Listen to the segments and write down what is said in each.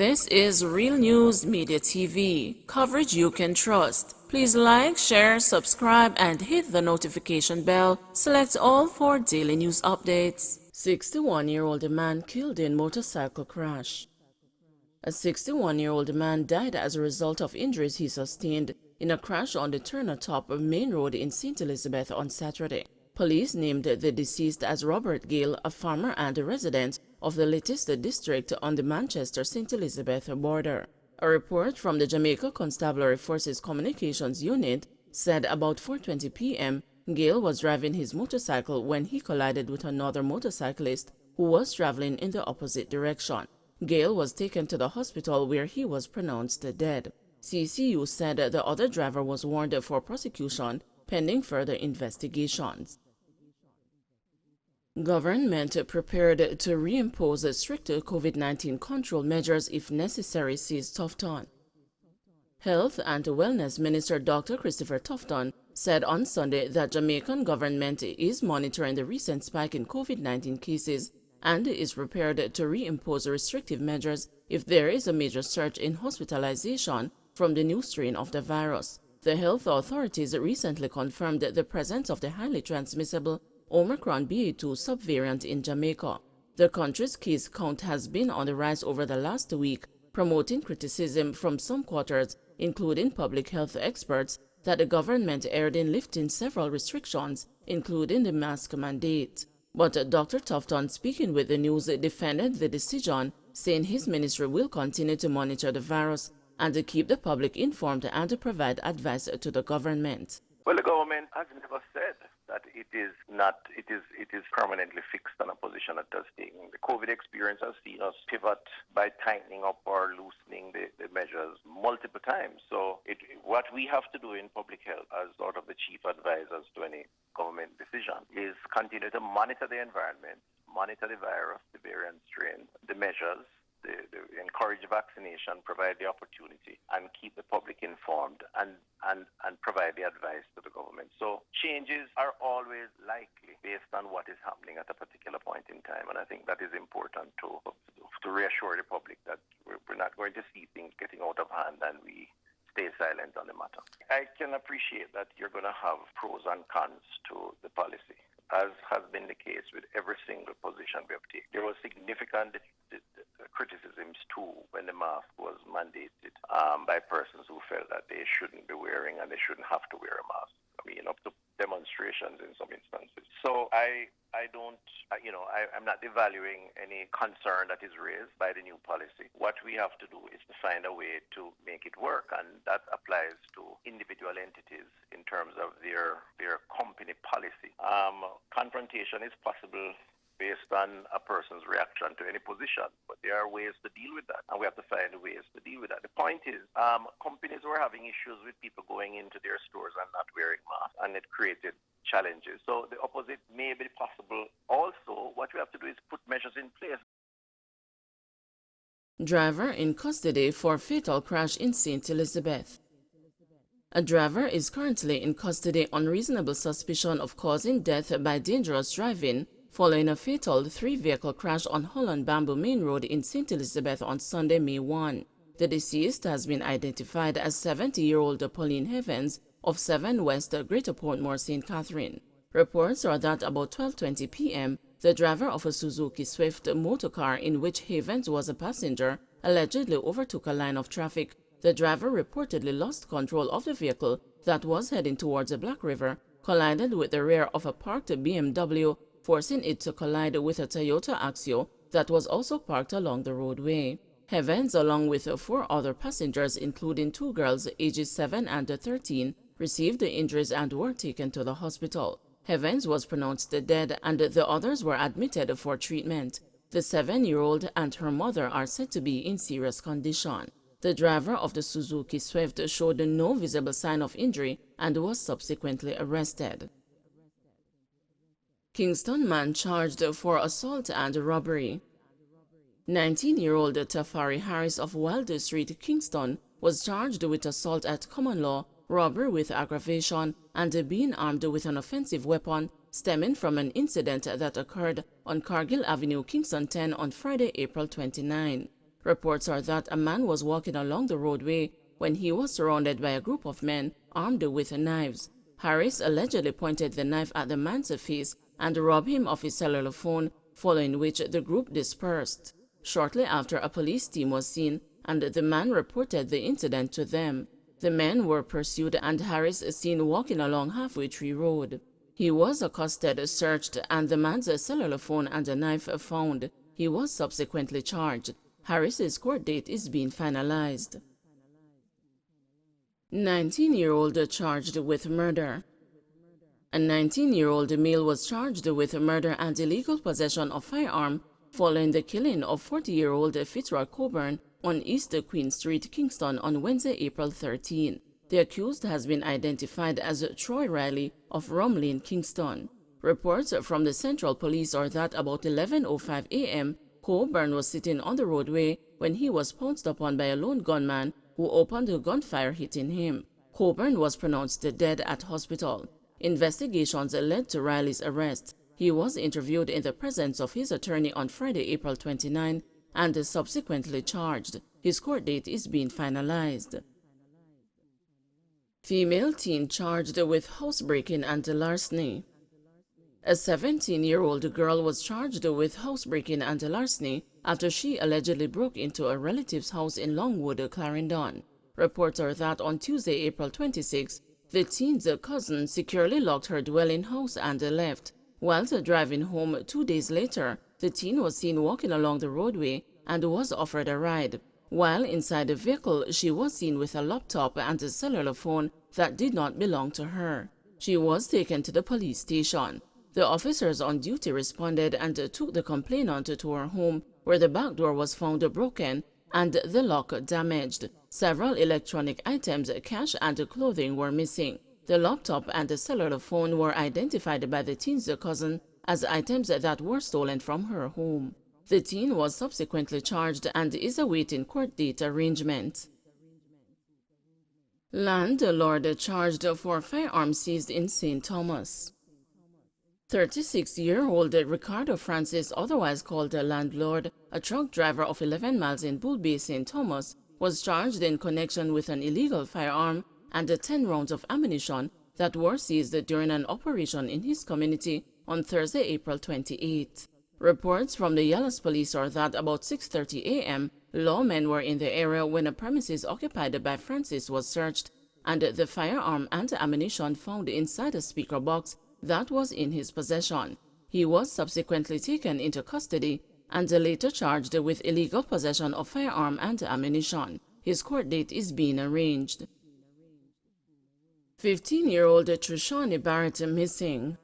This is Real News Media TV, coverage you can trust. Please like, share, subscribe, and hit the notification bell. Select all for daily news updates. 61-year-old man killed in motorcycle crash. A 61-year-old man died as a result of injuries he sustained in a crash on the Turner Top Main Road in St. Elizabeth on Saturday. Police named the deceased as Robert Gale, a farmer and a resident of the latest district on the Manchester-St. Elizabeth border. A report from the Jamaica Constabulary Forces Communications Unit said about 4:20 p.m. Gale was driving his motorcycle when he collided with another motorcyclist who was traveling in the opposite direction. Gale was taken to the hospital where he was pronounced dead. CCU said the other driver was warned for prosecution pending further investigations. Government prepared to reimpose stricter COVID-19 control measures if necessary, says Tufton. Health and Wellness Minister Dr. Christopher Tufton said on Sunday that Jamaican government is monitoring the recent spike in COVID-19 cases and is prepared to reimpose restrictive measures if there is a major surge in hospitalization from the new strain of the virus. The health authorities recently confirmed the presence of the highly transmissible Omicron BA2 subvariant in Jamaica. The country's case count has been on the rise over the last week, promoting criticism from some quarters, including public health experts, that the government erred in lifting several restrictions, including the mask mandate. But Dr. Tufton, speaking with the news, defended the decision, saying his ministry will continue to monitor the virus and to keep the public informed and to provide advice to the government. Well, the government has never said that it is permanently fixed on a position it does take. The COVID experience has seen us pivot by tightening up or loosening the measures multiple times. So what we have to do in public health as sort of the chief advisors to any government decision is continue to monitor the environment, monitor the virus, the variant strain, the measures, the encourage vaccination, provide the opportunity, and keep the public informed and provide the advice to the government. So changes are always likely based on what is happening at a particular point in time, and I think that is important to reassure the public that we're not going to see things getting out of hand and we stay silent on the matter. I can appreciate that you're going to have pros and cons to the policy, as has been the case with every single position we have taken. There was significant criticisms too when the mask was mandated by persons who felt that they shouldn't be wearing and they shouldn't have to wear a mask. I mean, up to demonstrations in some instances. So I'm not devaluing any concern that is raised by the new policy. What we have to do is to find a way to make it work, and that applies to individual entities in terms of their company policy. Confrontation is possible based on a person's reaction to any position, but there are ways to deal with that, and we have to find ways to deal with that. The point is, companies were having issues with people going into their stores and not wearing masks, and it created challenges. So the opposite may be possible. Also, what we have to do is put measures in place. Driver in custody for fatal crash in St. Elizabeth. A driver is currently in custody on reasonable suspicion of causing death by dangerous driving following a fatal three-vehicle crash on Holland Bamboo Main Road in St. Elizabeth on Sunday, May 1. The deceased has been identified as 70-year-old Pauline Evans of 7 West Greater Portmore, St. Catherine. Reports are that about 12:20 p.m., the driver of a Suzuki Swift motorcar in which Evans was a passenger allegedly overtook a line of traffic. The driver reportedly lost control of the vehicle that was heading towards the Black River, collided with the rear of a parked BMW, forcing it to collide with a Toyota Axio that was also parked along the roadway. Evans, along with 4 other passengers, including 2 girls ages 7 and 13, received injuries and were taken to the hospital. Evans was pronounced dead and the others were admitted for treatment. The 7-year-old and her mother are said to be in serious condition. The driver of the Suzuki Swift showed no visible sign of injury and was subsequently arrested. Kingston Man charged for assault and robbery. 19-year-old Tafari Harris of Wilder Street, Kingston, was charged with assault at common law, robbery with aggravation, and being armed with an offensive weapon stemming from an incident that occurred on Cargill Avenue, Kingston 10 on Friday, April 29. Reports are that a man was walking along the roadway when he was surrounded by a group of men armed with knives. Harris allegedly pointed the knife at the man's face and robbed him of his cellular phone, following which the group dispersed. Shortly after, a police team was seen, and the man reported the incident to them. The men were pursued, and Harris is seen walking along Halfway Tree Road. He was accosted, searched, and the man's cellular phone and a knife found. He was subsequently charged. Harris's court date is being finalized. 19-year-old charged with murder. A 19-year-old male was charged with murder and illegal possession of firearm following the killing of 40-year-old Fitzroy Coburn on East Queen Street, Kingston on Wednesday, April 13. The accused has been identified as Troy Riley of Rum Lane, Kingston. Reports from the Central Police are that about 11:05 a.m., Coburn was sitting on the roadway when he was pounced upon by a lone gunman who opened a gunfire, hitting him. Coburn was pronounced dead at hospital. Investigations led to Riley's arrest. He was interviewed in the presence of his attorney on Friday, April 29, and subsequently charged. His court date is being finalized. Female teen charged with housebreaking and larceny. A 17-year-old girl was charged with housebreaking and larceny after she allegedly broke into a relative's house in Longwood, Clarendon. Reports are that on Tuesday, April 26, the teen's cousin securely locked her dwelling house and left. Whilst driving home 2 days later, the teen was seen walking along the roadway and was offered a ride. While inside the vehicle, she was seen with a laptop and a cellular phone that did not belong to her. She was taken to the police station. The officers on duty responded and took the complainant to her home, where the back door was found broken and the lock damaged. Several electronic items, cash and clothing were missing. The laptop and the cellular phone were identified by the teen's cousin as items that were stolen from her home. The teen was subsequently charged and is awaiting court date arrangement. Landlord charged for firearms seized in St. Thomas. 36-year-old Ricardo Francis, otherwise called a landlord, a truck driver of 11 miles in Bull Bay, St. Thomas, was charged in connection with an illegal firearm and 10 rounds of ammunition that were seized during an operation in his community on Thursday, April 28. Reports from the Yellows Police are that about 6:30 a.m., lawmen were in the area when a premises occupied by Francis was searched, and the firearm and ammunition found inside a speaker box that was in his possession. He was subsequently taken into custody and later charged with illegal possession of firearm and ammunition. His court date is being arranged. 15-year-old Trishani Barrett missing.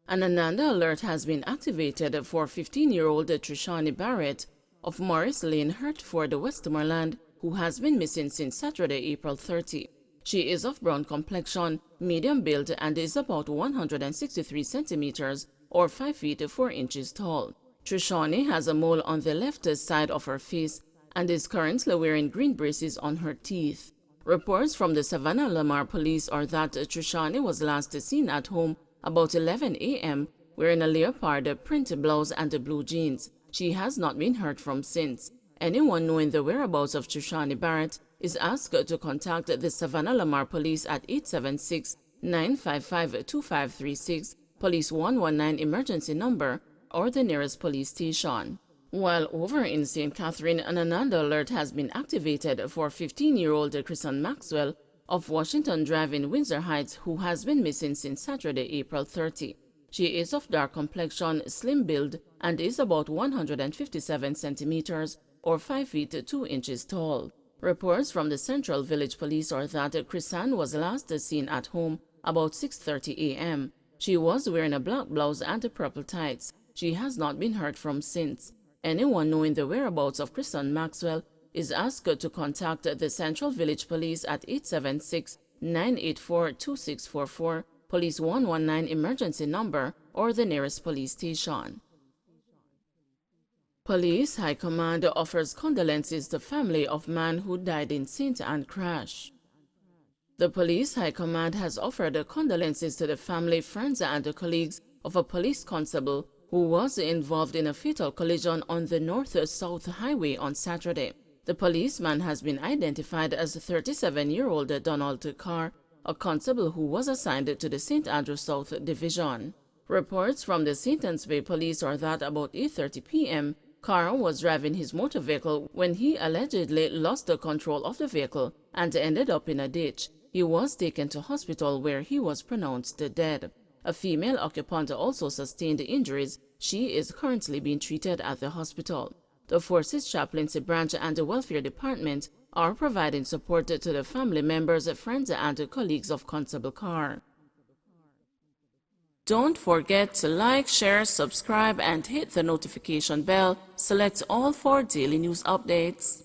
An Ananda alert has been activated for 15-year-old Trishani Barrett of Morris Lane, Hertford, Westmoreland, who has been missing since Saturday, April 30. She is of brown complexion, medium build, and is about 163 centimeters or 5 feet 4 inches tall. Trishani has a mole on the left side of her face and is currently wearing green braces on her teeth. Reports from the Savannah Lamar police are that Trishani was last seen at home about 11 a.m. wearing a leopard print blouse and blue jeans. She has not been heard from since. Anyone knowing the whereabouts of Trishani Barrett is asked to contact the Savannah Lamar police at 876-955-2536, police 119 emergency number, or the nearest police station. While over in St. Catherine, an Ananda alert has been activated for 15-year-old Kristen Maxwell of Washington Drive in Windsor Heights, who has been missing since Saturday, April 30. She is of dark complexion, slim build, and is about 157 centimeters or 5 feet 2 inches tall. Reports from the Central Village Police are that Kristen was last seen at home about 6:30 a.m. She was wearing a black blouse and purple tights. She has not been heard from since. Anyone knowing the whereabouts of Kristen Maxwell is asked to contact the Central Village Police at 876-984-2644, police 119 emergency number, or the nearest police station. Police High Command offers condolences to family of man who died in St. Anne crash. The Police High Command has offered condolences to the family, friends, and colleagues of a police constable who was involved in a fatal collision on the North-South Highway on Saturday. The policeman has been identified as 37-year-old Donald Carr, a constable who was assigned to the St. Andrew South Division. Reports from the St. Anne's Bay Police are that about 8:30 p.m., Carr was driving his motor vehicle when he allegedly lost the control of the vehicle and ended up in a ditch. He was taken to hospital where he was pronounced dead. A female occupant also sustained injuries. She is currently being treated at the hospital. The Forces Chaplaincy Branch and the Welfare Department are providing support to the family members, friends, and colleagues of Constable Carr. Don't forget to like, share, subscribe, and hit the notification bell. Select all for daily news updates.